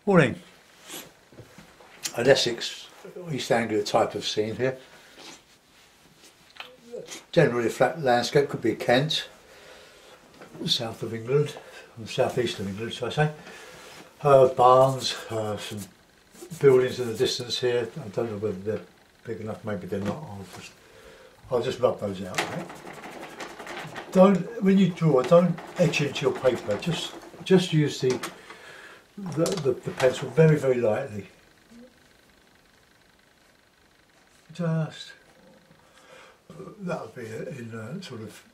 Morning. An Essex, East Anglia type of scene here. Generally a flat landscape, could be Kent, south of England, or south east of England, should I say. Barns, some buildings in the distance here. I don't know whether they're big enough, maybe they're not. I'll just rub those out. Right? When you draw, don't etch into your paper. Just use the pencil very, very lightly. Just that would be in sort of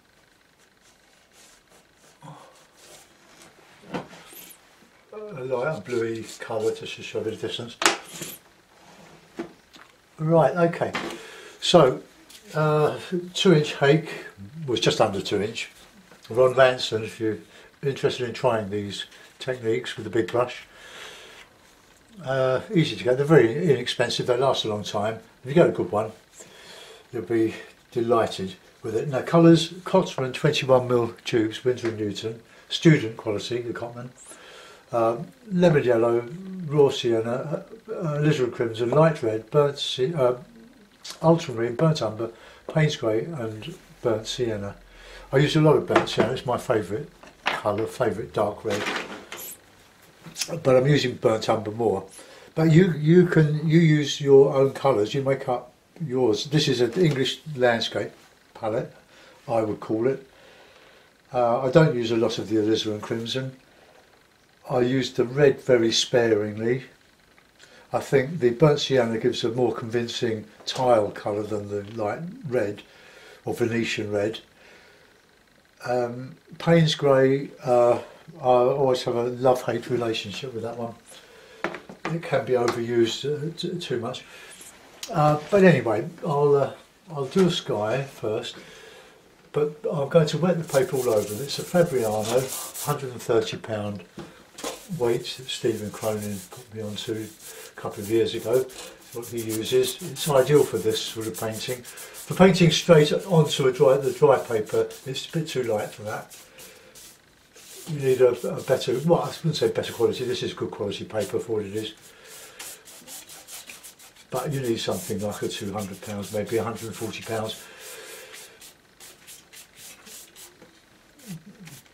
a light bluey colour just to show a bit of distance. Right, okay. So 2-inch hake was just under 2-inch. Ron Vanson, if you're interested in trying these techniques with a big brush. Easy to get, they're very inexpensive, they last a long time. If you get a good one, you'll be delighted with it. Now colours, Cotman 21mm tubes, Winsor & Newton, student quality, the Cotman. Lemon yellow, raw sienna, alizarin crimson, light red, ultramarine, burnt umber, Payne's grey and burnt sienna. I use a lot of burnt sienna, it's my favourite colour, favourite dark red. But I'm using burnt umber more. But you use your own colours, you make up yours. This is an English landscape palette, I would call it. I don't use a lot of the alizarin crimson. I use the red very sparingly. I think the burnt sienna gives a more convincing tile colour than the light red or Venetian red. Payne's grey, I always have a love-hate relationship with that one. It can be overused too much. But anyway, I'll do a sky first, but I'm going to wet the paper all over. It's a Fabriano, £130 weight that Stephen Cronin put me onto a couple of years ago. What he uses, it's ideal for this sort of painting. For painting straight onto the dry paper, it's a bit too light for that. You need a better, well, I wouldn't say better quality, this is good quality paper for what it is. But you need something like a £200, maybe £140.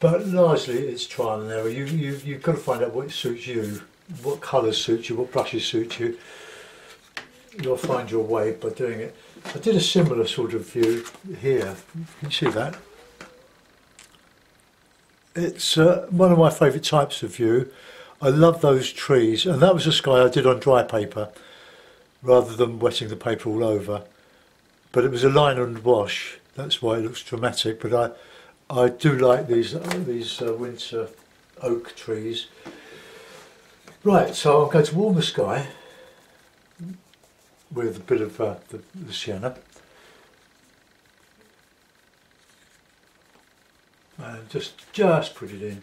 But largely it's trial and error. You've got to find out what suits you, what colours suit you, what brushes suit you. You'll find your way by doing it. I did a similar sort of view here. Can you see that? It's one of my favourite types of view. I love those trees, and that was a sky I did on dry paper rather than wetting the paper all over. But it was a line and wash, that's why it looks dramatic. But I do like these winter oak trees. Right, so I'm going to warm the sky with a bit of the sienna. And just put it in,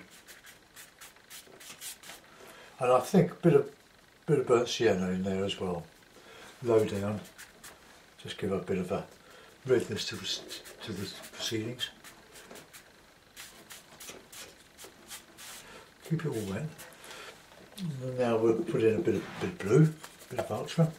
and I think a bit of burnt sienna in there as well, low down, just give a bit of a redness to the proceedings. Keep it all wet. And now we'll put in a bit of blue, a bit of ultra.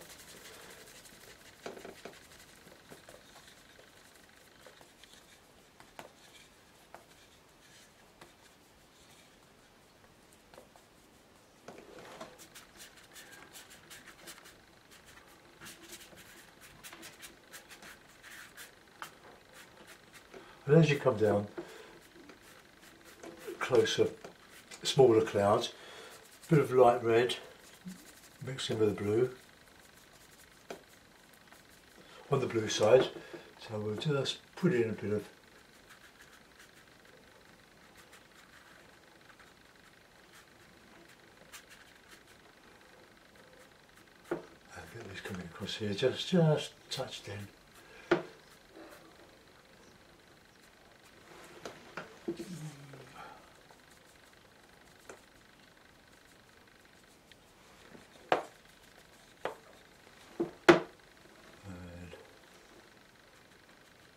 And as you come down closer, smaller clouds, a bit of light red mixed in with the blue on the blue side. So we'll just put in a bit of get this coming across here, just touched in.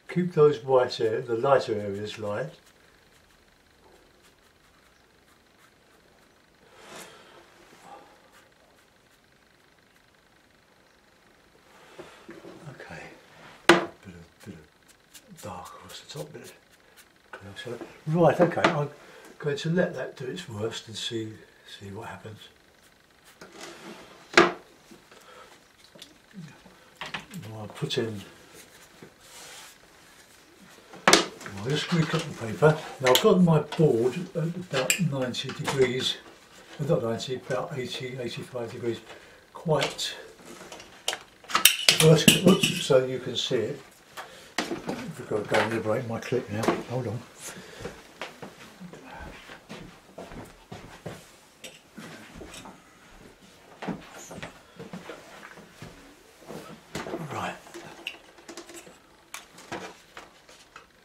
Keep those white areas, the lighter areas light. dark across the top bit. Right, okay, I'm going to let that do its worst and see what happens. I'll put in, I'll just recut the paper. Now I've got my board at about 90 degrees, not 90, about 80, 85 degrees, quite vertical, so you can see it. I've got to go and liberate my clip now, hold on. Right.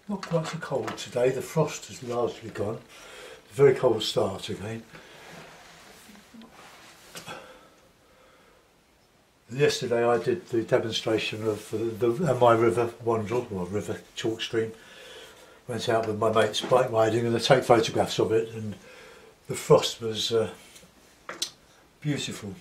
Not quite so cold today, the frost has largely gone. A very cold start again. Yesterday I did the demonstration of my river, Wandle, or river chalk stream. Went out with my mates bike riding and I take photographs of it, and the frost was beautiful.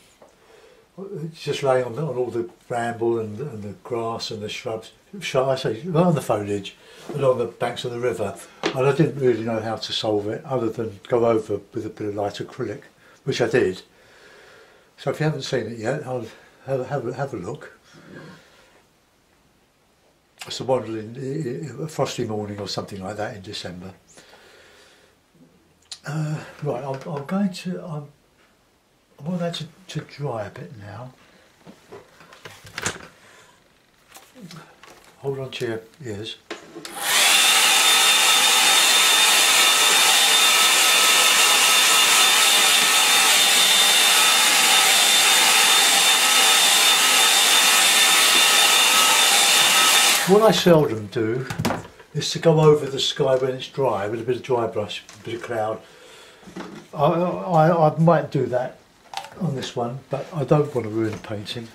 It's just laying on all the bramble and the grass and the shrubs, I say, on the foliage along the banks of the river, and I didn't really know how to solve it other than go over with a bit of light acrylic, which I did. So if you haven't seen it yet, I'll have a look. It's a a frosty morning or something like that in December. Right, I'm going to, I want that to dry a bit now. Hold on to your ears. What I seldom do is to go over the sky when it's dry with a bit of dry brush, a bit of cloud. I might do that on this one, but I don't want to ruin the painting.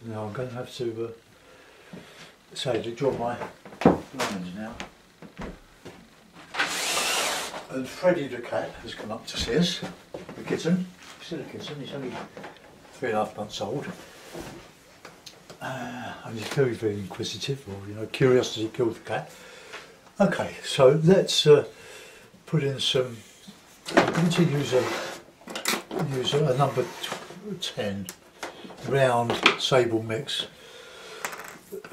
Now I'm going to have to sadly draw my lines now. And Freddie the cat has come up to see us, the kitten. Still a kitten, he's only 3.5 months old. And he's very, very inquisitive, or you know, curiosity killed the cat. Okay, so let's put in some. I'm going to use a number 10 round sable mix.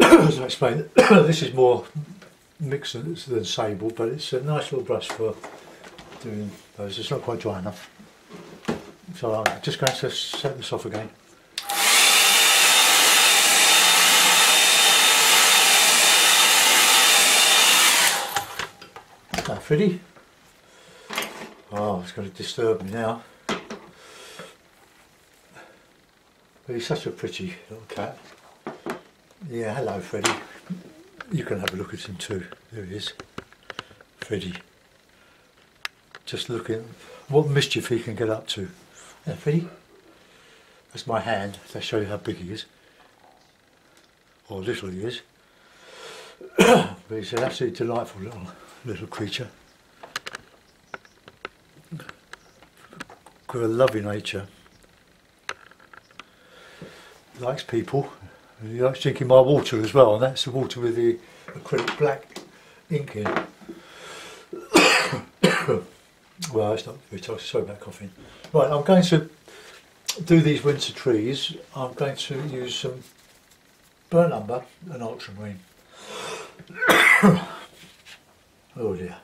As I explained, this is more mix than sable, but it's a nice little brush for doing those. It's not quite dry enough, so I'm just going to set this off again. Freddie. Oh, it's going to disturb me now. But he's such a pretty little cat. Yeah, hello Freddie. You can have a look at him too. There he is. Freddie. Just looking what mischief he can get up to. Yeah, Freddie. That's my hand to show you how big he is. Or little he is. But he's an absolutely delightful little creature. Got a lovely nature. He likes people. And he likes drinking my water as well, and that's the water with the acrylic black ink in. Well, it's not very tough, sorry about coughing. Right, I'm going to do these winter trees. I'm going to use some burnt umber and ultramarine. Oh dear.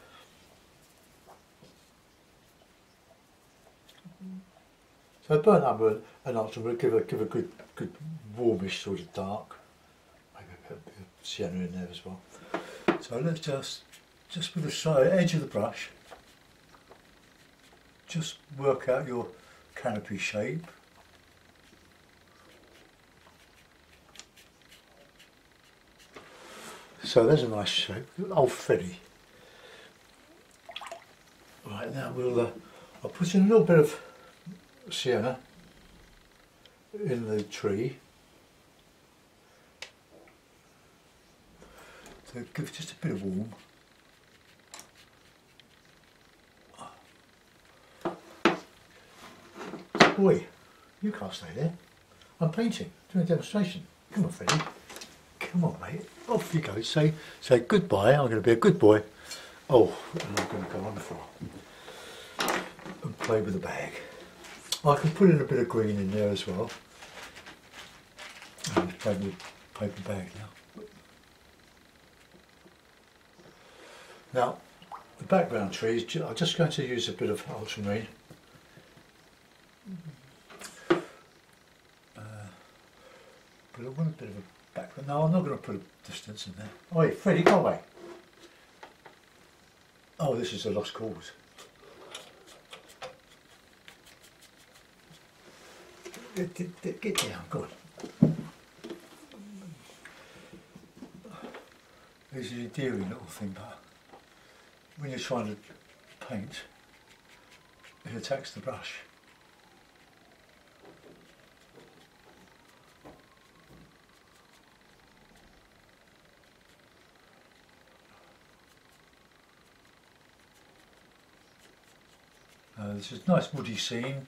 So burnt umber and ultramarine give a good warmish sort of dark. Maybe a bit of sienna in there as well. So let's just with the side edge of the brush, just work out your canopy shape. So there's a nice shape. Oh, Freddie. Right, now I'll put in a little bit of sienna in the tree to give it just a bit of warm. Boy, you can't stay there. I'm painting, doing a demonstration. Come on, Freddie. come on, mate. Off you go. Say goodbye. I'm going to be a good boy. Oh, and I'm going to go on the floor and play with the bag. I can put in a bit of green in there as well. I'm playing with paper bag now. Now, the background trees, I'm just going to use a bit of ultramarine. But I want a bit of a background. No, I'm not going to put a distance in there. Oh, wait, Freddie, go away. Oh, this is a lost cause. Get down, go on. This is a endearing little thing, but when you're trying to paint, it attacks the brush. This is a nice woody scene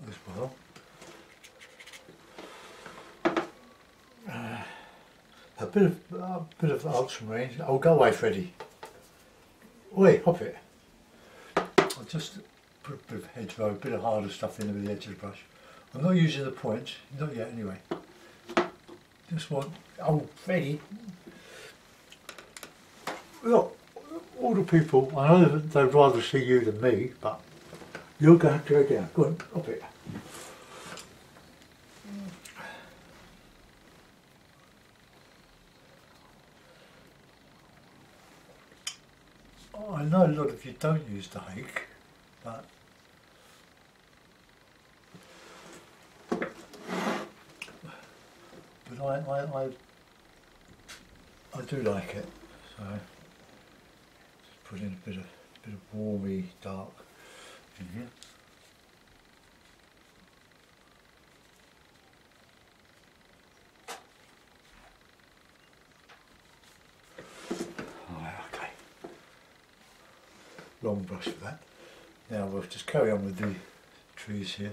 as well. A bit of ultramarine. Oh, go away, Freddie. Oi, hop it. I'll just put a bit of hedgerow, a bit of harder stuff in with the edge of the brush. I'm not using the point, not yet anyway. Just want, oh, Freddie. Look, all the people, I know that they'd rather see you than me, but you're going to have to go down. Go on, hop it. I know a lot of you don't use the hake, but I do like it. So just put in a bit of warmy dark in here. Long brush for that. Now we'll just carry on with the trees here.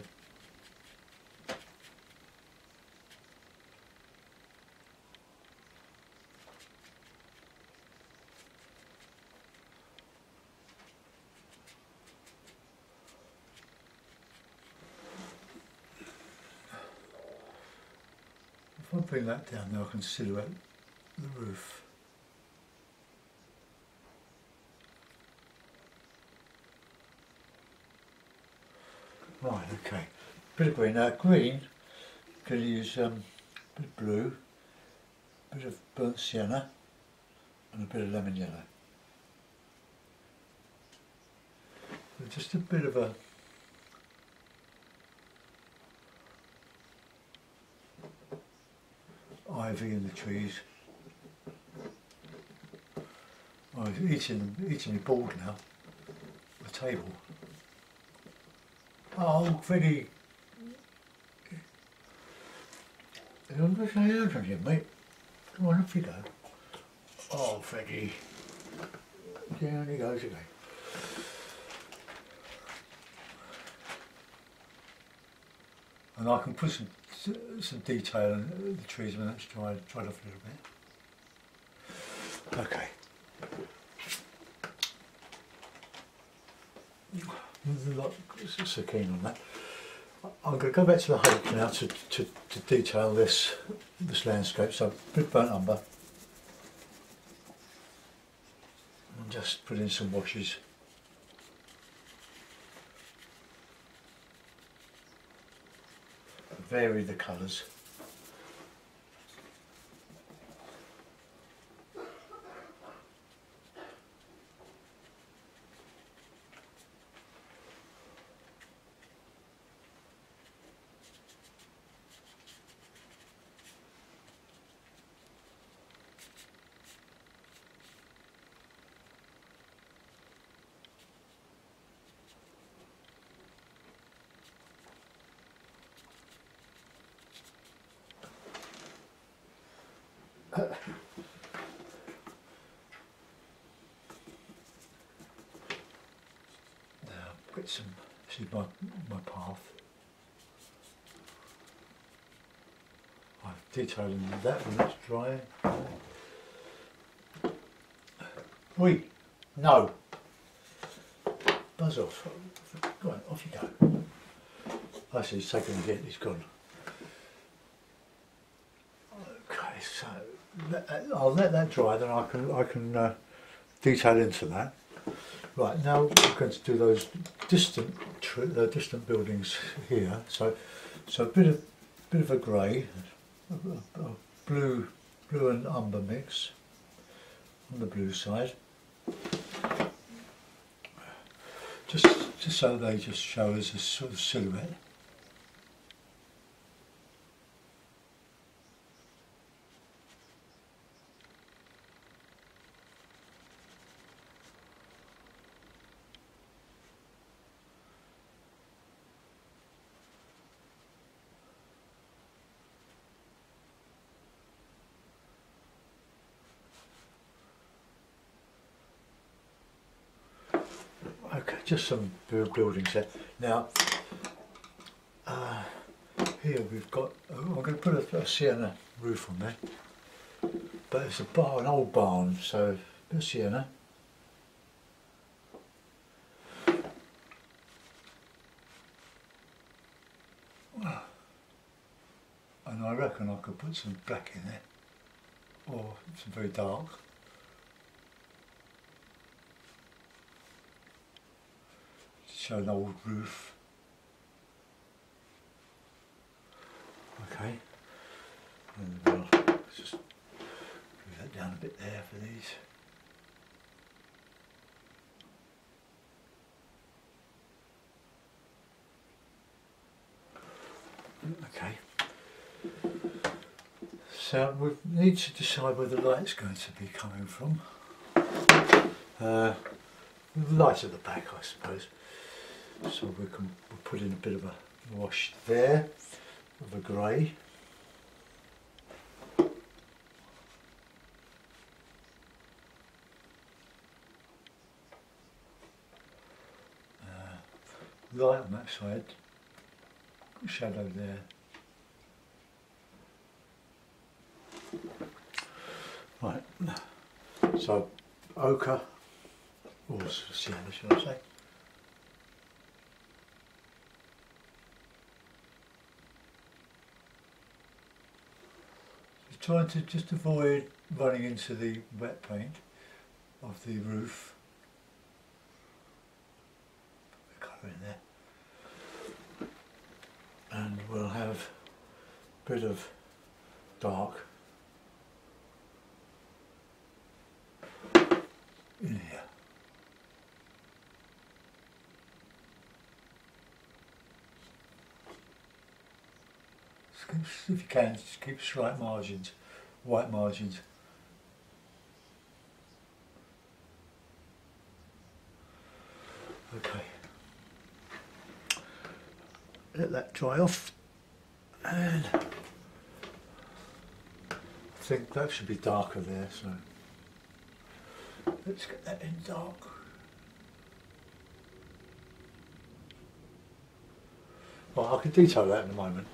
If I bring that down now I can silhouette the roof. Right, okay. Bit of green. Now green, going to use a bit of blue, a bit of burnt sienna, and a bit of lemon yellow. So just a bit of a ivy in the trees. Oh, he's eating me bald now. The table. Oh, Freddie. I'm just saying to you, mate. Come on, off you go. Oh, Freddie. Down he goes again. And I can put some detail in the trees when it's dried off a little bit. Okay. Not so keen on that. I'm going to go back to the hake now to detail this landscape. So a bit of burnt umber and just put in some washes. Vary the colours. Now get some, this is my path. I've detailing that when it's dry. Oi, no. Buzz off. Go on, off you go. I see, he's taken a hit, he's gone. Okay, so I'll let that dry, then I can detail into that. Right, now we're going to do those distant buildings here. So a bit of a grey, a blue and umber mix on the blue side. Just so they just show us a sort of silhouette. Okay, just some buildings there. Now, here we've got, I'm going to put a sienna roof on there, but it's an old barn, so a bit of sienna. And I reckon I could put some black in there, or some very dark. Show an old roof. Okay, and we'll just move that down a bit there for these. Okay, so we need to decide where the light's going to be coming from. The light at the back, I suppose. So we'll put in a bit of a wash there of a grey. Light on that side, shadow there. Right, so ochre, or sienna should I say. Trying to just avoid running into the wet paint of the roof. Put the colour in there. And we'll have a bit of dark in here. If you can, just keep straight margins, white margins. Okay. Let that dry off, and I think that should be darker there, so let's get that in dark. Well, I can detail that in a moment.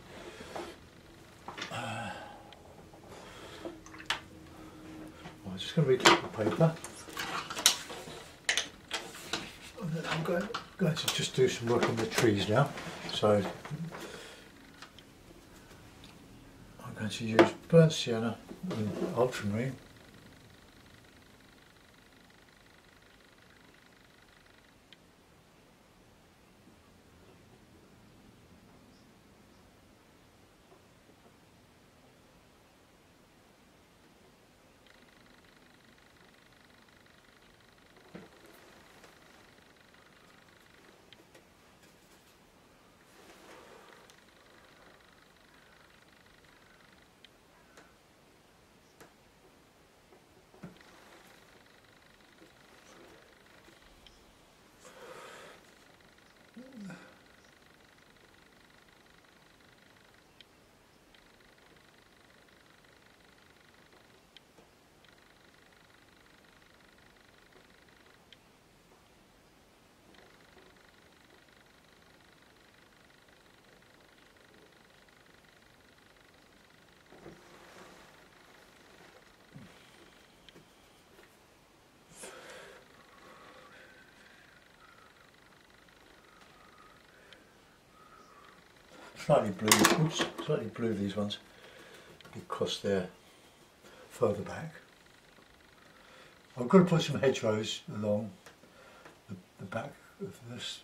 I'm just going to read the paper. And then I'm going to just do some work on the trees now. So I'm going to use burnt sienna and ultramarine. slightly blue, oops, slightly blue these ones, because they're further back. I'm going to put some hedgerows along the back of this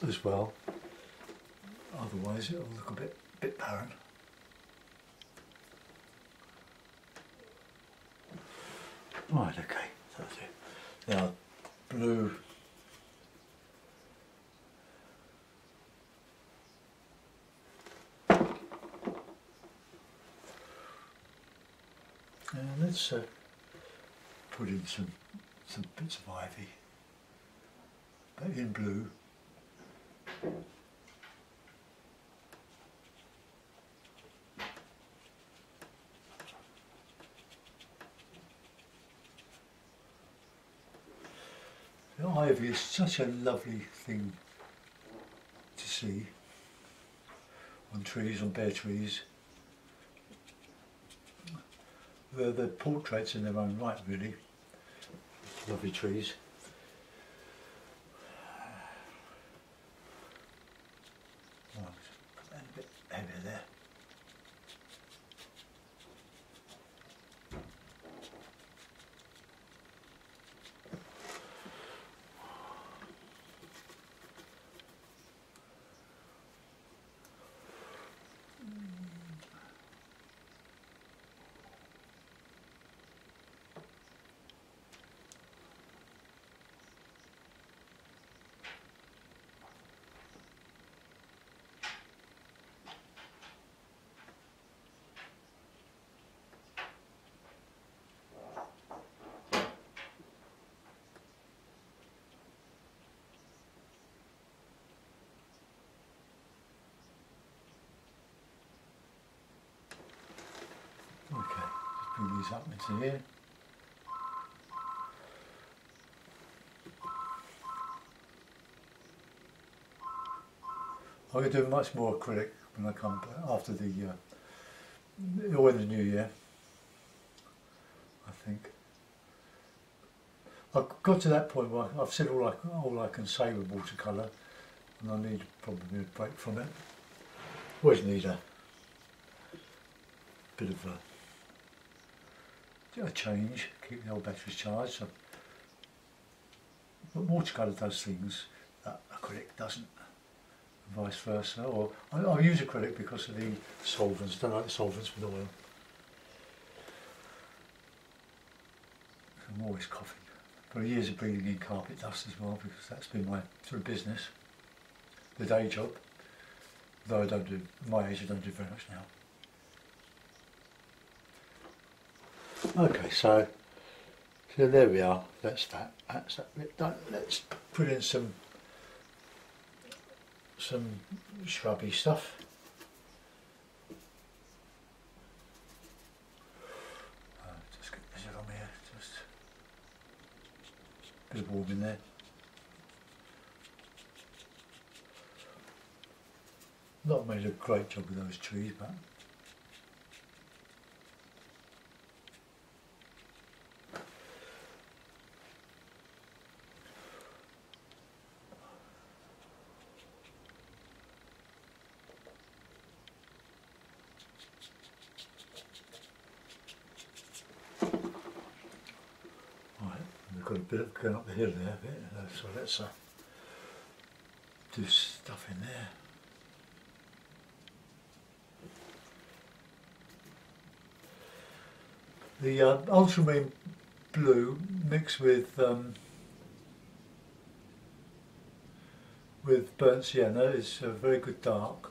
as well, otherwise it'll look a bit barren. Right, okay, that's it. Now, blue. And let's put in some bits of ivy, but in blue. The ivy is such a lovely thing to see on trees, on bare trees. They're portraits in their own right, really. Lovely trees. Oh, a bit heavier there. Okay, just bring these up into here. I'm going to do much more acrylic when I come back after or in the new year, I think. I've got to that point where I've said all I can say with watercolour, and I need probably a break from it. Always need a bit of a change, keep the old batteries charged. So, but watercolour does things that acrylic doesn't, and vice versa. Or I use acrylic because of the solvents. I don't like the solvents with oil. I'm always coughing. For years of breathing in carpet dust as well, because that's been my sort of business, the day job. Though I don't do, my age I don't do very much now. Okay, so there we are. That's that bit done. Let's put in some shrubby stuff. Just get this on here. Just a bit of warm in there. Not made a great job with those trees, but right, we've got a bit of going up the hill there, so let's do stuff in there. The ultramarine blue mixed with burnt sienna is a very good dark.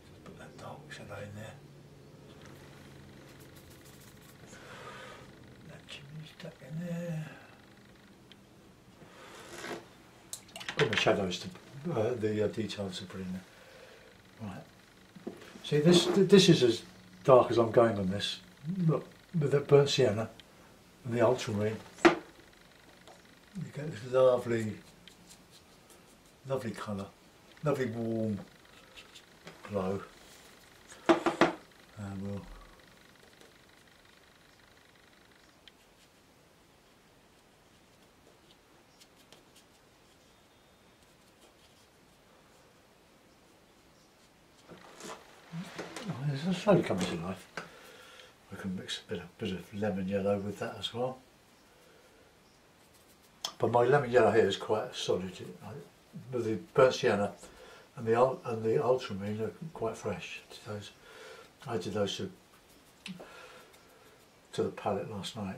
Just put that dark shadow in there. That chimney stuck in there. Put the shadows to the details to put in there. Right. See, this is as dark as I'm going on this. Look, with the burnt sienna and the ultramarine, you get this lovely colour, lovely warm glow. And we'll slowly coming to life. We can mix a bit of lemon yellow with that as well. But my lemon yellow here is quite solid. With the burnt sienna and the ultramarine are quite fresh. Those, I did those to the palette last night.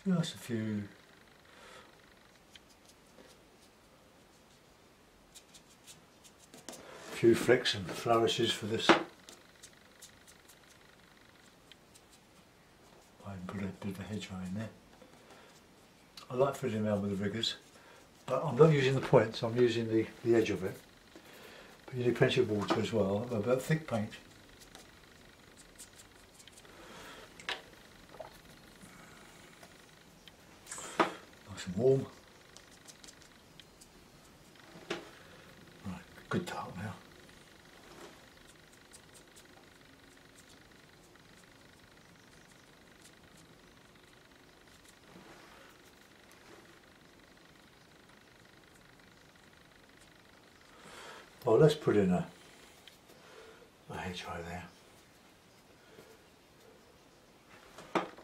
Just a few flicks and flourishes for this. I put a bit of a hedgerow in there. I like fiddling around with the riggers, but I'm not using the points, I'm using the edge of it. But you need plenty of water as well, but thick paint. Nice and warm. Right, good dark now. Well, let's put in a hedgerow there.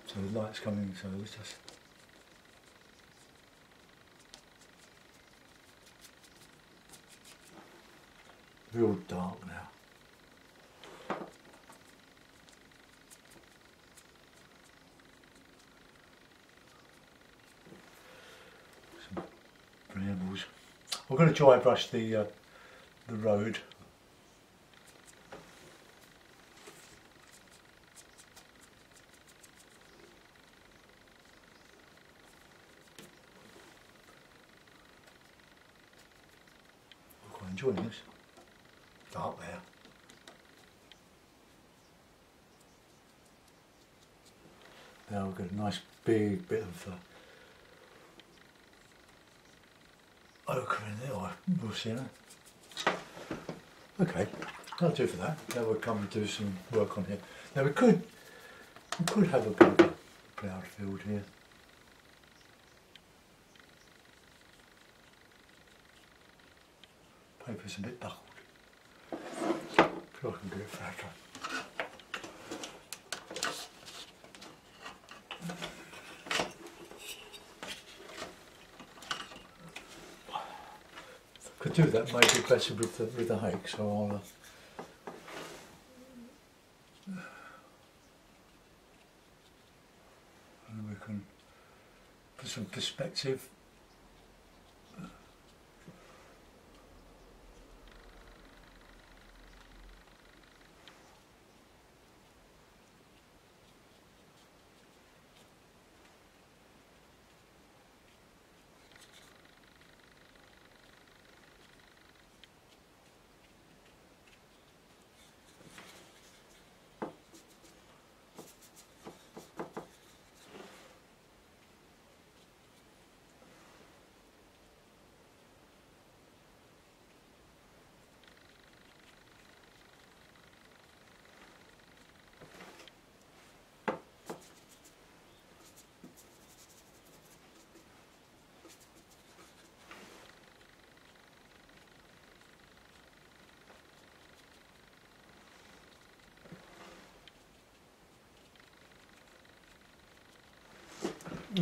So the light's coming, so let's just real dark now. Some brambles. We're going to dry brush the road. I'm quite enjoying this. Dark there. Now we've got a nice big bit of ochre in there, or we'll see now. Okay, that'll do for that. Now we'll come and do some work on here. Now we could have a bit of a cloud field here. Paper's a bit buckled. Sure I can do it faster. Could do that maybe better with the hake, so I'll and we can put some perspective.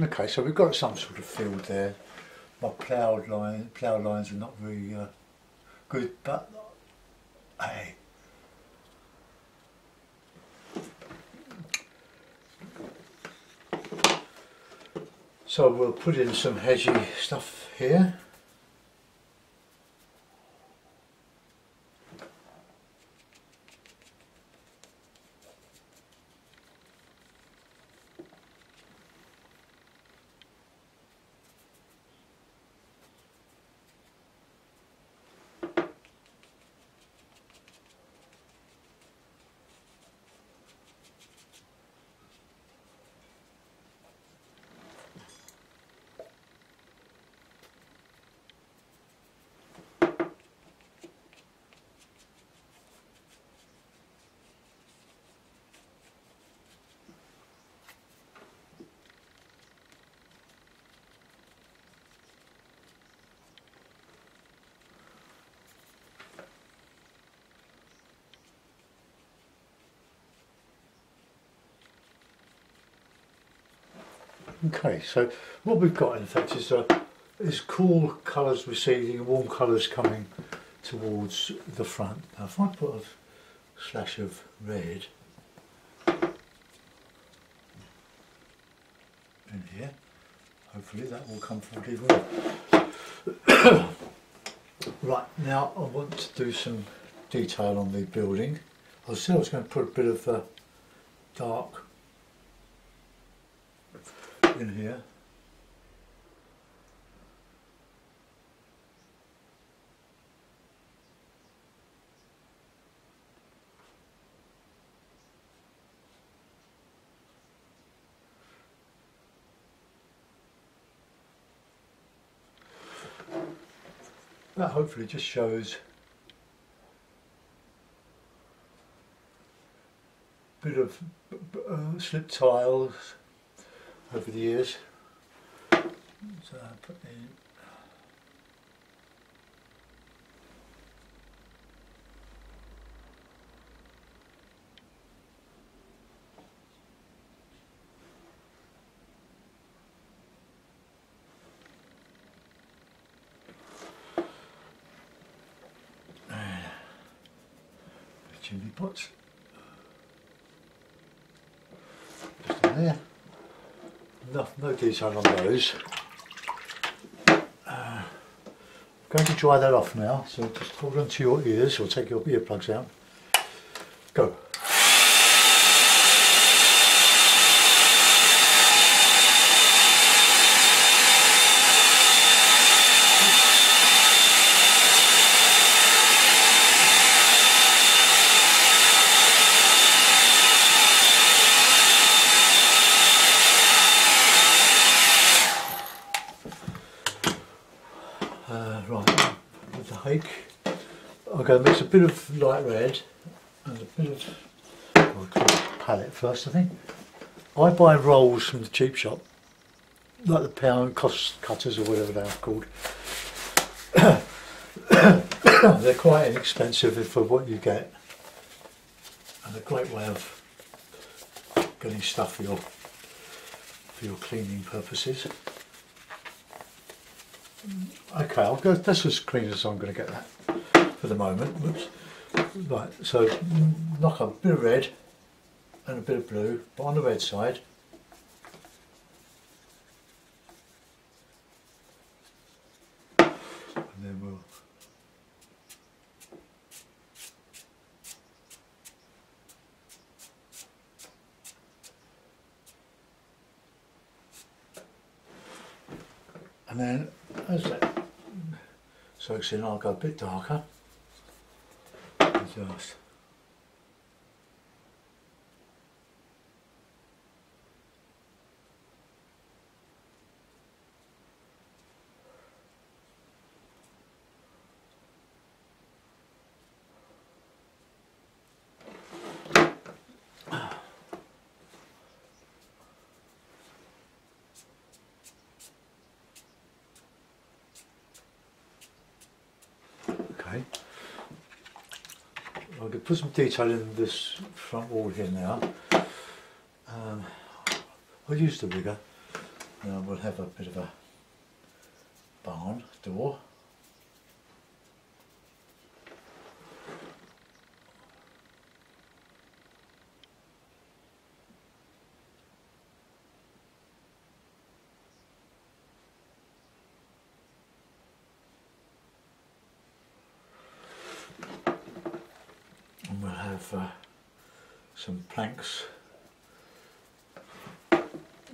Okay, so we've got some sort of field there. My plough lines are not very good, but hey. So we'll put in some hedgy stuff here. Okay, so what we've got in effect is cool colours receding and warm colours coming towards the front. Now if I put a slash of red in here, hopefully that will come forward even more. Right, now I want to do some detail on the building. I was going to put a bit of dark in here. That hopefully just shows a bit of slip tiles over the years. So I put in chimney pots. Just in there. No detail on those. I'm going to dry that off now, so just hold on to your ears or take your earplugs out. Go. Right, with the hake, I'm going to mix a bit of light red and a bit of, I'll clean the palette first I think. I buy rolls from the cheap shop, like the pound cost cutters or whatever they are called. They're quite inexpensive for what you get and a great way of getting stuff for your cleaning purposes. Okay, I'll go, that's as clean as I'm going to get that for the moment. Whoops. Right, so knock up a bit of red and a bit of blue, but on the red side. And then we'll and then as that soaks in, I'll go a bit darker. Just okay. I'm going to put some detail in this front wall here now. I'll use the rigger and we'll have a bit of a barn door. And we'll have some planks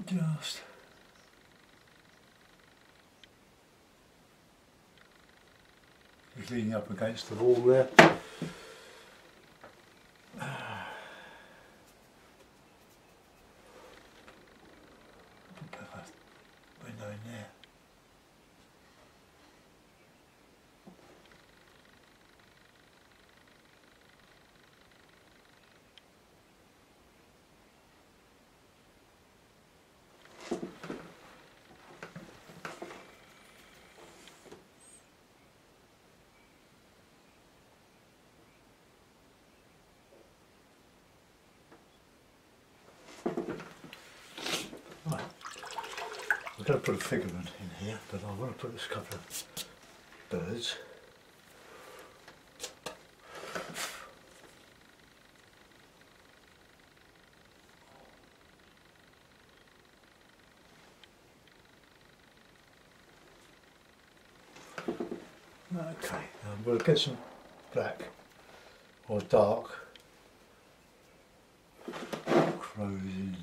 just leaning up against the wall there. Put a window in there. I'm going to put a figure in here, but I want to put a couple of birds. Okay, we'll get some black or dark crows in.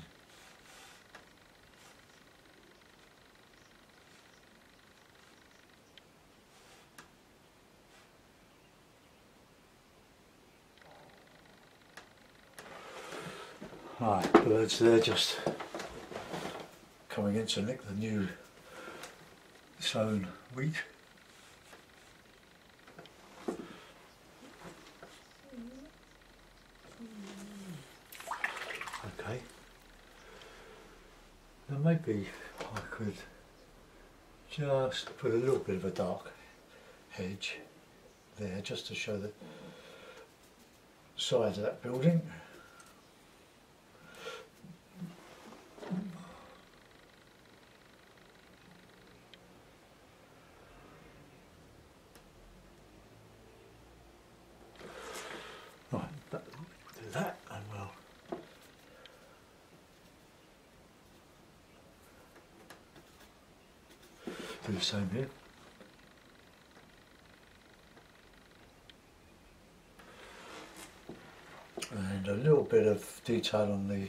Right, birds there just coming in to lick the new sown wheat. Okay, now maybe I could just put a little bit of a dark hedge there just to show the size of that building. Right, do that and we'll do the same here. And a little bit of detail on the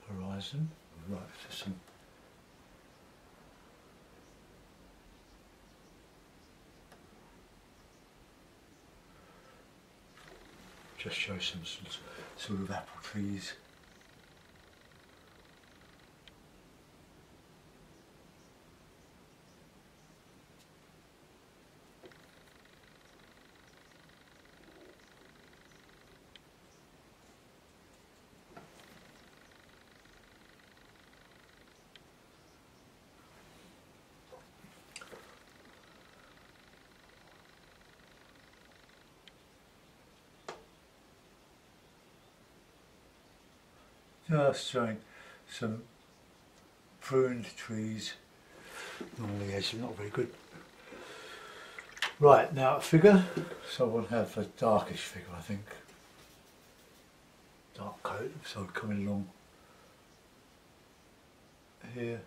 horizon. Right, just some just show some sort of apple trees. Just showing some pruned trees. Normally, yes, not very good. Right, now a figure. So I want to have a darkish figure, I think. Dark coat, so coming along here.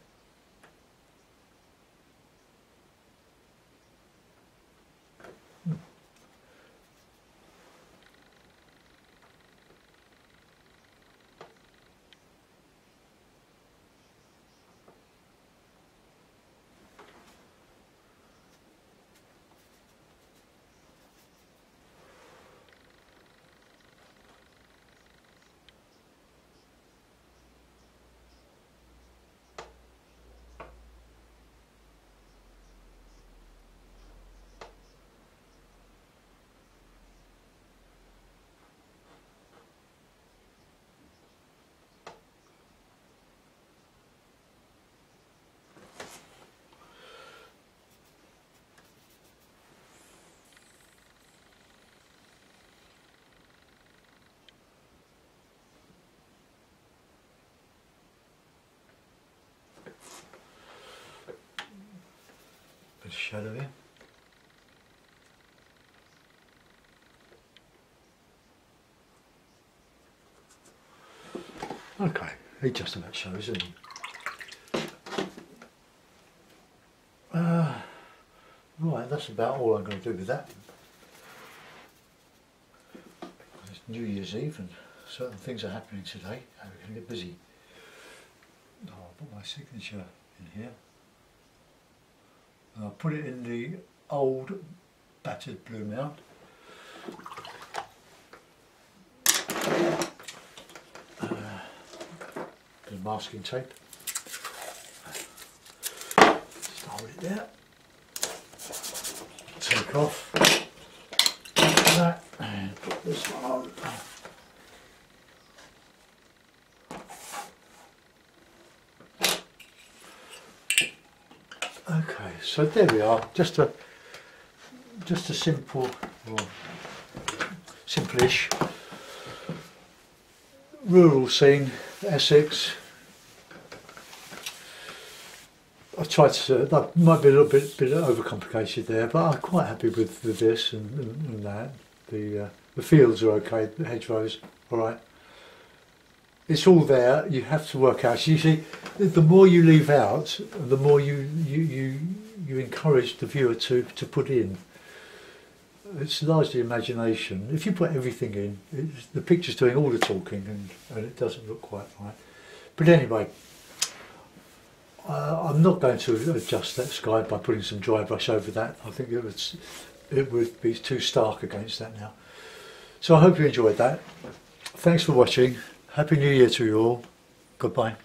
Bit of shadow here. Okay, he just about shows, isn't he? Right, that's about all I'm going to do with that. It's New Year's Eve and certain things are happening today and we're going to get busy. Oh, I'll put my signature in here. And I'll put it in the old battered blue mount. Bit of masking tape. Just hold it there. Take off that and put this one on. Okay, so there we are. Just a simple, or simple-ish rural scene, Essex, I tried to, that might be a little bit overcomplicated there, but I'm quite happy with this and that. The fields are okay, the hedgerows, alright. It's all there, you have to work out. You see, the more you leave out, the more you encourage the viewer to put in. It's largely imagination. If you put everything in, the picture's doing all the talking and it doesn't look quite right. But anyway, I'm not going to adjust that sky by putting some dry brush over that. I think it would be too stark against that now. So I hope you enjoyed that. Thanks for watching. Happy New Year to you all. Goodbye.